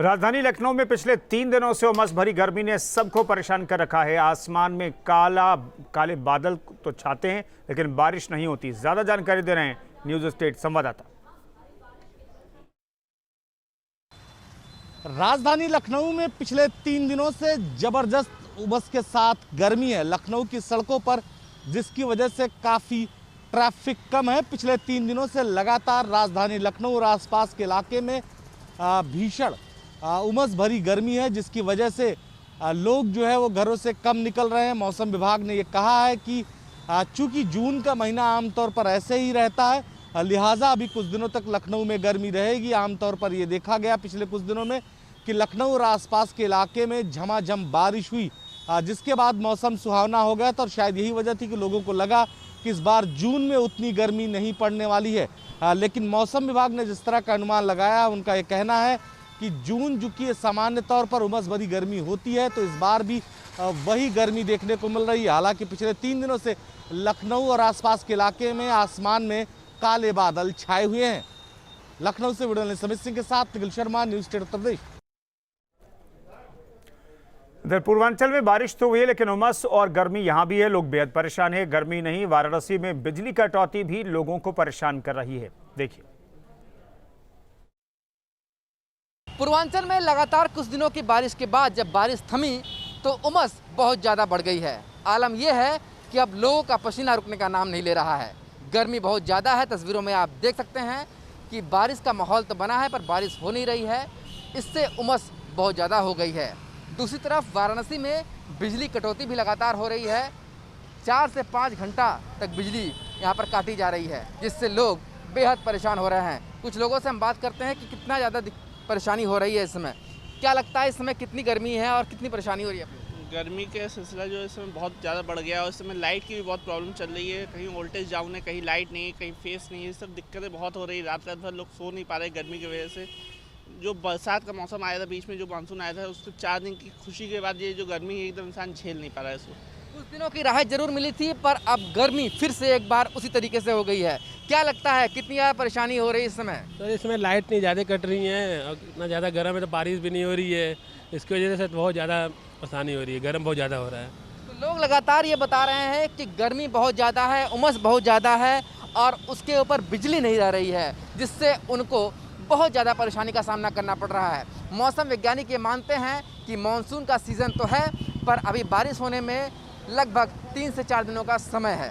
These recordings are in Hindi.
राजधानी लखनऊ में पिछले 3 दिनों से उमस भरी गर्मी ने सबको परेशान कर रखा है। आसमान में काले बादल तो छाते हैं, लेकिन बारिश नहीं होती। ज्यादा जानकारी दे रहे हैं न्यूज स्टेट संवाददाता। राजधानी लखनऊ में पिछले 3 दिनों से जबरदस्त उमस के साथ गर्मी है। लखनऊ की सड़कों पर जिसकी वजह से काफ़ी ट्रैफिक कम है। पिछले 3 दिनों से लगातार राजधानी लखनऊ और आसपास के इलाके में भीषण उमस भरी गर्मी है, जिसकी वजह से लोग जो है वो घरों से कम निकल रहे हैं। मौसम विभाग ने ये कहा है कि चूंकि जून का महीना आमतौर पर ऐसे ही रहता है, लिहाजा अभी कुछ दिनों तक लखनऊ में गर्मी रहेगी। आमतौर पर ये देखा गया पिछले कुछ दिनों में कि लखनऊ और आसपास के इलाके में झमाझम बारिश हुई, जिसके बाद मौसम सुहावना हो गया था। और शायद यही वजह थी कि लोगों को लगा कि इस बार जून में उतनी गर्मी नहीं पड़ने वाली है। लेकिन मौसम विभाग ने जिस तरह का अनुमान लगाया, उनका ये कहना है कि जून चूँकि सामान्य तौर पर उमस भरी गर्मी होती है, तो इस बार भी वही गर्मी देखने को मिल रही है। हालांकि पिछले 3 दिनों से लखनऊ और आसपास के इलाके में आसमान में काले बादल छाए हुए हैं। लखनऊ से वीडियो जर्नलिस्ट समित सिंह के साथ निखिल शर्मा, न्यूज स्टेट उत्तर प्रदेश। इधर पूर्वांचल में बारिश तो हुई है, लेकिन उमस और गर्मी यहां भी है। लोग बेहद परेशान है। गर्मी नहीं, वाराणसी में बिजली कटौती भी लोगों को परेशान कर रही है। देखिए, पूर्वांचल में लगातार कुछ दिनों की बारिश के बाद जब बारिश थमी तो उमस बहुत ज़्यादा बढ़ गई है। आलम यह है कि अब लोगों का पसीना रुकने का नाम नहीं ले रहा है। गर्मी बहुत ज़्यादा है। तस्वीरों में आप देख सकते हैं कि बारिश का माहौल तो बना है, पर बारिश हो नहीं रही है। इससे उमस बहुत ज़्यादा हो गई है। दूसरी तरफ वाराणसी में बिजली कटौती भी लगातार हो रही है। 4 से 5 घंटा तक बिजली यहाँ पर काटी जा रही है, जिससे लोग बेहद परेशान हो रहे हैं। कुछ लोगों से हम बात करते हैं कि कितना ज़्यादा परेशानी हो रही है इस समय। क्या लगता है इस समय कितनी गर्मी है और कितनी परेशानी हो रही है? गर्मी का सिलसिला जो इस समय बहुत ज़्यादा बढ़ गया है, और इस समय लाइट की भी बहुत प्रॉब्लम चल रही है। कहीं वोल्टेज डाउन है, कहीं लाइट नहीं है, कहीं फेस नहीं है। ये सब दिक्कतें बहुत हो रही है। रात भर लोग सो नहीं पा रहे गर्मी की वजह से। जो बरसात का मौसम आया था बीच में, जो मानसून आया था, उसके 4 दिन की खुशी के बाद ये जो गर्मी है एकदम इंसान झेल नहीं पा रहा है इसको। कुछ दिनों की राहत जरूर मिली थी, पर अब गर्मी फिर से एक बार उसी तरीके से हो गई है। क्या लगता है कितनी ज़्यादा परेशानी हो रही है इस समय? तो इस समय लाइट नहीं ज़्यादा कट रही है, और इतना ज़्यादा गर्म है तो बारिश भी नहीं हो रही है। इसकी वजह से बहुत ज़्यादा परेशानी हो रही है, गर्म बहुत ज़्यादा हो रहा है। तो लोग लगातार ये बता रहे हैं कि गर्मी बहुत ज़्यादा है, उमस बहुत ज़्यादा है, और उसके ऊपर बिजली नहीं रह रही है, जिससे उनको बहुत ज़्यादा परेशानी का सामना करना पड़ रहा है। मौसम वैज्ञानिक ये मानते हैं कि मानसून का सीज़न तो है, पर अभी बारिश होने में लगभग 3 से 4 दिनों का समय है।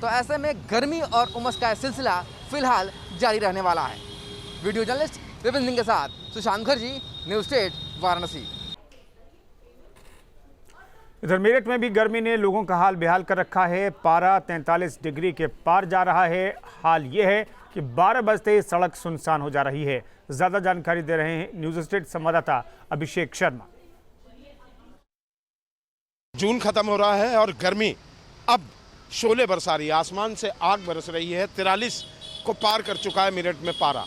तो ऐसे में गर्मी और उमस का सिलसिला फिलहाल जारी रहने वाला है। वीडियो जर्नलिस्ट विपिन सिंह के साथ सुशांत मुखर्जी, न्यूज स्टेट, वाराणसी। इधर मेरठ में भी गर्मी ने लोगों का हाल बेहाल कर रखा है। पारा 43 डिग्री के पार जा रहा है। हाल ये है कि 12 बजते ही सड़क सुनसान हो जा रही है। ज्यादा जानकारी दे रहे हैं न्यूज स्टेट संवाददाता अभिषेक शर्मा। जून खत्म हो रहा है और गर्मी अब शोले बरसा रही है। आसमान से आग बरस रही है। 43 को पार कर चुका है मेरठ में पारा।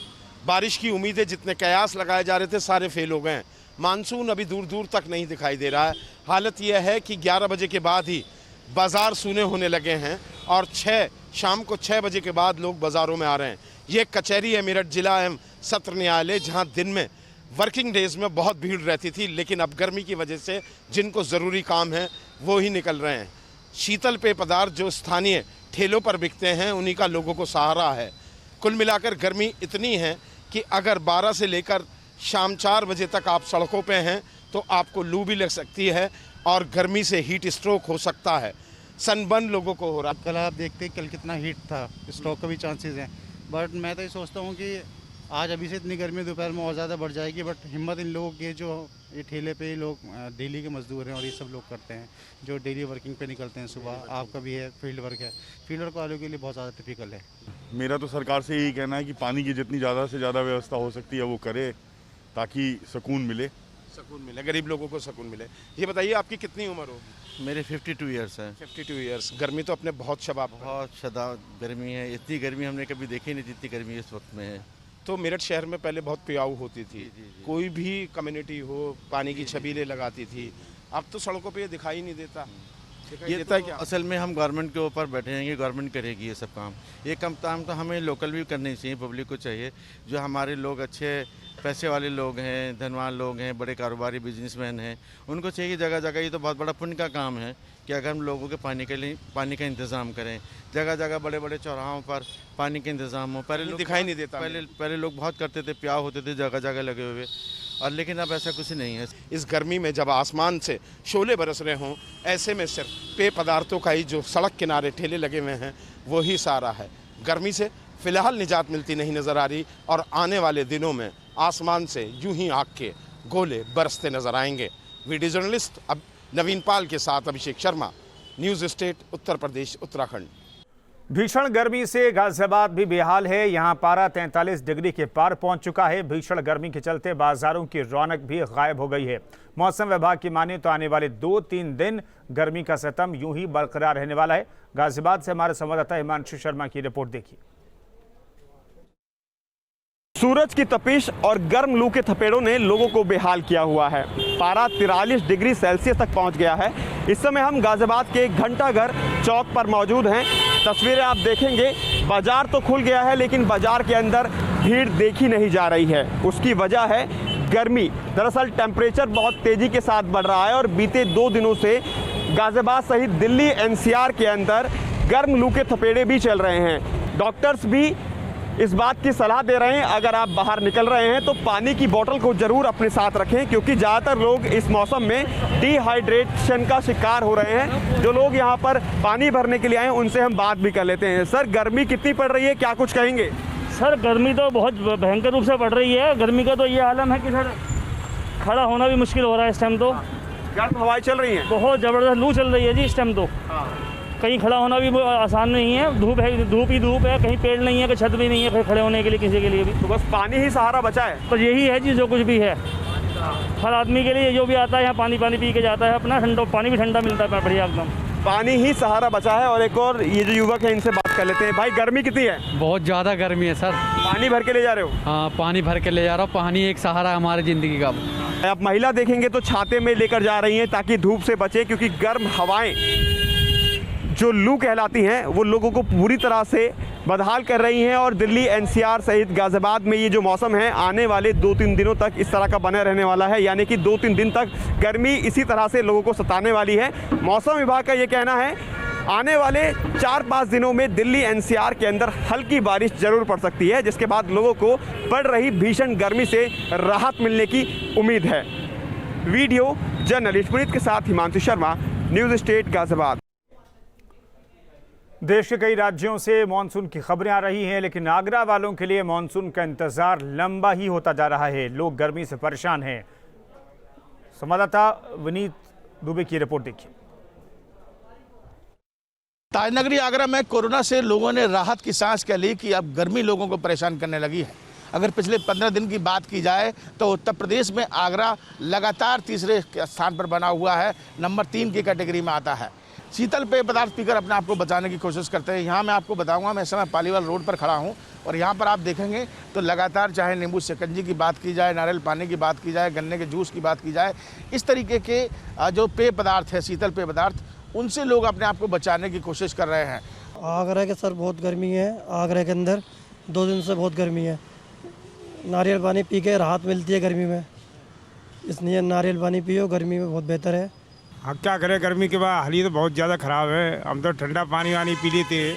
बारिश की उम्मीदें, जितने कयास लगाए जा रहे थे, सारे फेल हो गए हैं। मानसून अभी दूर दूर तक नहीं दिखाई दे रहा है। हालत यह है कि 11 बजे के बाद ही बाज़ार सूने होने लगे हैं, और शाम को 6 बजे के बाद लोग बाज़ारों में आ रहे हैं। ये कचहरी है मेरठ जिला एवं सत्र न्यायालय, जहाँ दिन में वर्किंग डेज में बहुत भीड़ रहती थी, लेकिन अब गर्मी की वजह से जिनको ज़रूरी काम है वो ही निकल रहे हैं। शीतल पेय पदार्थ जो स्थानीय ठेलों पर बिकते हैं, उन्हीं का लोगों को सहारा है। कुल मिलाकर गर्मी इतनी है कि अगर 12 से लेकर शाम 4 बजे तक आप सड़कों पे हैं तो आपको लू भी लग सकती है, और गर्मी से हीट स्ट्रोक हो सकता है। सनबर्न लोगों को हो रहा। कल आप देखते हैं कल कितना हीट था, स्ट्रोक का भी चांसेस हैं। बट मैं तो ये सोचता हूँ कि आज अभी से इतनी गर्मी दोपहर में और ज़्यादा बढ़ जाएगी। बट हिम्मत इन लोगों की, जो ये ठेले पे लोग डेली के मजदूर हैं और ये सब लोग करते हैं, जो डेली वर्किंग पे निकलते हैं सुबह। आपका भी है, फील्ड वर्क है, फील्ड वर्क वालों के लिए बहुत ज़्यादा टिपिकल है। मेरा तो सरकार से यही कहना है कि पानी की जितनी ज़्यादा से ज़्यादा व्यवस्था हो सकती है वो करे, ताकि सुकून मिले, गरीब लोगों को सुकून मिले। ये बताइए, आपकी कितनी उम्र होगी? मेरे 52 ईयर्स हैं। 52 ईयर्स। गर्मी तो अपने बहुत शबाब, बहुत शदाब गर्मी है। इतनी गर्मी हमने कभी देखी नहीं जितनी गर्मी इस वक्त में है। तो मेरठ शहर में पहले बहुत प्याऊ होती थी। कोई भी कम्युनिटी हो पानी की छबीलें लगाती थी। अब तो सड़कों पे ये दिखाई नहीं देता। ये तो क्या असल में हम गवर्नमेंट के ऊपर बैठे हैं कि गवर्नमेंट करेगी ये सब काम। ये काम तो हमें लोकल भी करने चाहिए, पब्लिक को चाहिए। जो हमारे लोग अच्छे पैसे वाले लोग हैं, धनवान लोग हैं, बड़े कारोबारी बिजनेसमैन हैं, उनको चाहिए जगह जगह, ये तो बहुत बड़ा पुण्य का काम है कि अगर हम लोगों के पानी का इंतज़ाम करें, जगह जगह बड़े बड़े चौराहों पर पानी का इंतज़ाम हो। पहले लोग दिखाई नहीं देता, पहले लोग बहुत करते थे, प्याव होते थे जगह जगह लगे हुए, और लेकिन अब ऐसा कुछ नहीं है। इस गर्मी में जब आसमान से शोले बरस रहे हों, ऐसे में सिर्फ पेय पदार्थों का ही जो सड़क किनारे ठेले लगे हुए हैं वो ही सारा है। गर्मी से फिलहाल निजात मिलती नहीं नज़र आ रही और आने वाले दिनों में आसमान से यूं ही आग के गोले बरसते नजर आएंगे। वीडियो जर्नलिस्ट अब नवीन पाल के साथ अभिषेक शर्मा, न्यूज़ स्टेट, उत्तर प्रदेश, उत्तराखंड। भीषण गर्मी से गाजियाबाद भी बेहाल है। यहां पारा 43 डिग्री के पार पहुंच चुका है। भीषण गर्मी के चलते बाजारों की रौनक भी गायब हो गई है। मौसम विभाग की माने तो आने वाले 2-3 दिन गर्मी का सितम यूं ही बरकरार रहने वाला है। गाजियाबाद से हमारे संवाददाता हिमांशु शर्मा की रिपोर्ट देखिए। सूरज की तपिश और गर्म लू के थपेड़ों ने लोगों को बेहाल किया हुआ है। पारा 43 डिग्री सेल्सियस तक पहुंच गया है। इस समय हम गाजियाबाद के घंटाघर चौक पर मौजूद हैं। तस्वीरें आप देखेंगे, बाजार तो खुल गया है लेकिन बाजार के अंदर भीड़ देखी नहीं जा रही है। उसकी वजह है गर्मी। दरअसल टेम्परेचर बहुत तेज़ी के साथ बढ़ रहा है और बीते 2 दिनों से गाजियाबाद सहित दिल्ली NCR के अंदर गर्म लू के थपेड़े भी चल रहे हैं। डॉक्टर्स भी इस बात की सलाह दे रहे हैं, अगर आप बाहर निकल रहे हैं तो पानी की बोतल को ज़रूर अपने साथ रखें, क्योंकि ज़्यादातर लोग इस मौसम में डिहाइड्रेशन का शिकार हो रहे हैं। जो लोग यहाँ पर पानी भरने के लिए आए हैं उनसे हम बात भी कर लेते हैं। सर, गर्मी कितनी पड़ रही है, क्या कुछ कहेंगे? सर, गर्मी तो बहुत भयंकर रूप से पड़ रही है। गर्मी का तो ये आलम है कि सर खड़ा होना भी मुश्किल हो रहा है इस टाइम। तो गर्म हवाएं चल रही हैं, बहुत ज़बरदस्त लू चल रही है जी इस टाइम। तो कहीं खड़ा होना भी आसान नहीं है। धूप है, धूप ही धूप है, कहीं पेड़ नहीं है, कहीं छत भी नहीं है खड़े होने के लिए किसी के लिए भी। तो बस पानी ही सहारा बचा है। तो यही है जी, जो कुछ भी है हर आदमी के लिए, जो भी आता है यहाँ पानी पी के जाता है अपना। ठंडा पानी भी ठंडा मिलता है बढ़िया एकदम। पानी ही सहारा बचा है। और एक और ये जो युवक है इनसे बात कर लेते हैं। भाई, गर्मी कितनी है? बहुत ज़्यादा गर्मी है सर। पानी भर के ले जा रहे हो? हाँ, पानी भर के ले जा रहा हूँ। पानी एक सहारा है हमारी ज़िंदगी का। आप महिला देखेंगे तो छाते में लेकर जा रही हैं ताकि धूप से बचे, क्योंकि गर्म हवाएं जो लू कहलाती हैं वो लोगों को पूरी तरह से बदहाल कर रही हैं। और दिल्ली NCR सहित गाजियाबाद में ये जो मौसम है आने वाले 2-3 दिनों तक इस तरह का बने रहने वाला है। यानी कि 2-3 दिन तक गर्मी इसी तरह से लोगों को सताने वाली है। मौसम विभाग का ये कहना है आने वाले 4-5 दिनों में दिल्ली NCR के अंदर हल्की बारिश जरूर पड़ सकती है, जिसके बाद लोगों को बढ़ रही भीषण गर्मी से राहत मिलने की उम्मीद है। वीडियो जर्नलिस्ट पुनीत के साथ हिमांशु शर्मा, न्यूज़ स्टेट, गाजियाबाद। देश के कई राज्यों से मानसून की खबरें आ रही हैं, लेकिन आगरा वालों के लिए मानसून का इंतजार लंबा ही होता जा रहा है। लोग गर्मी से परेशान हैं। संवाददाता विनीत दुबे की रिपोर्ट देखिए। ताजनगरी आगरा में कोरोना से लोगों ने राहत की सांस कह ली कि अब गर्मी लोगों को परेशान करने लगी है। अगर पिछले 15 दिन की बात की जाए तो उत्तर प्रदेश में आगरा लगातार तीसरे स्थान पर बना हुआ है, नंबर 3 की कैटेगरी में आता है। शीतल पेय पदार्थ पीकर अपने आप को बचाने की कोशिश करते हैं। यहाँ मैं आपको बताऊंगा, मैं इस समय पालीवाल रोड पर खड़ा हूँ और यहाँ पर आप देखेंगे तो लगातार चाहे नींबू शिकंजी की बात की जाए, नारियल पानी की बात की जाए, गन्ने के जूस की बात की जाए, इस तरीके के जो पेय पदार्थ है, शीतल पेय पदार्थ, उनसे लोग अपने आप को बचाने की कोशिश कर रहे हैं। आगरा के सर बहुत गर्मी है। आगरा के अंदर 2 दिन से बहुत गर्मी है। नारियल पानी पी के राहत मिलती है गर्मी में, इसलिए नारियल पानी पियो, गर्मी में बहुत बेहतर है। हाँ, क्या करें, गर्मी के बाद हाल तो बहुत ज़्यादा ख़राब है। हम तो ठंडा पानी वानी पी लेते हैं,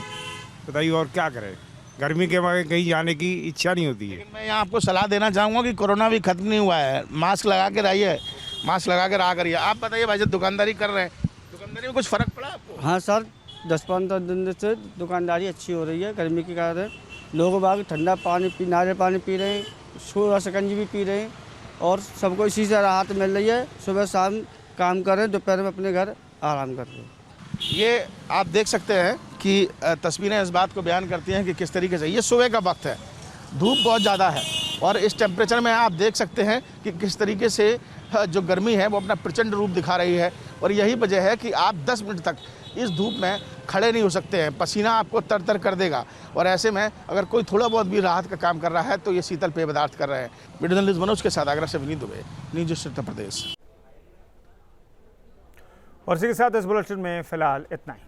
बताइए और क्या करें। गर्मी के बाद कहीं जाने की इच्छा नहीं होती है। मैं यहाँ आपको सलाह देना चाहूँगा कि कोरोना भी खत्म नहीं हुआ है। मास्क लगा के रहिए, मास्क लगा के रहा करिए। आप बताइए भाई, जब दुकानदारी कर रहे हैं, दुकानदारी में कुछ फ़र्क पड़ा आपको? हाँ सर, 10-15 दिन से दुकानदारी अच्छी हो रही है। गर्मी के कारण लोग बाग ठंडा पानी नारियल पानी पी रहे हैं, सूरज शिकंजी भी पी रहे हैं और सबको इसी से राहत मिल रही है। सुबह शाम काम कर रहे हैं, दोपहर में अपने घर आराम कर रहे हैं। ये आप देख सकते हैं कि तस्वीरें इस बात को बयान करती हैं कि किस तरीके से ये सुबह का वक्त है, धूप बहुत ज़्यादा है और इस टेम्परेचर में आप देख सकते हैं कि किस तरीके से जो गर्मी है वो अपना प्रचंड रूप दिखा रही है। और यही वजह है कि आप 10 मिनट तक इस धूप में खड़े नहीं हो सकते हैं, पसीना आपको तर कर देगा। और ऐसे में अगर कोई थोड़ा बहुत भी राहत का काम कर रहा है तो ये शीतल पेय पदार्थ कर रहे हैं। वीडियो जर्नलिस्ट मनोज के साथ आगरा से विनीत दुबे, न्यूज़ उत्तर प्रदेश। और इसी के साथ इस बुलेटिन में फिलहाल इतना ही।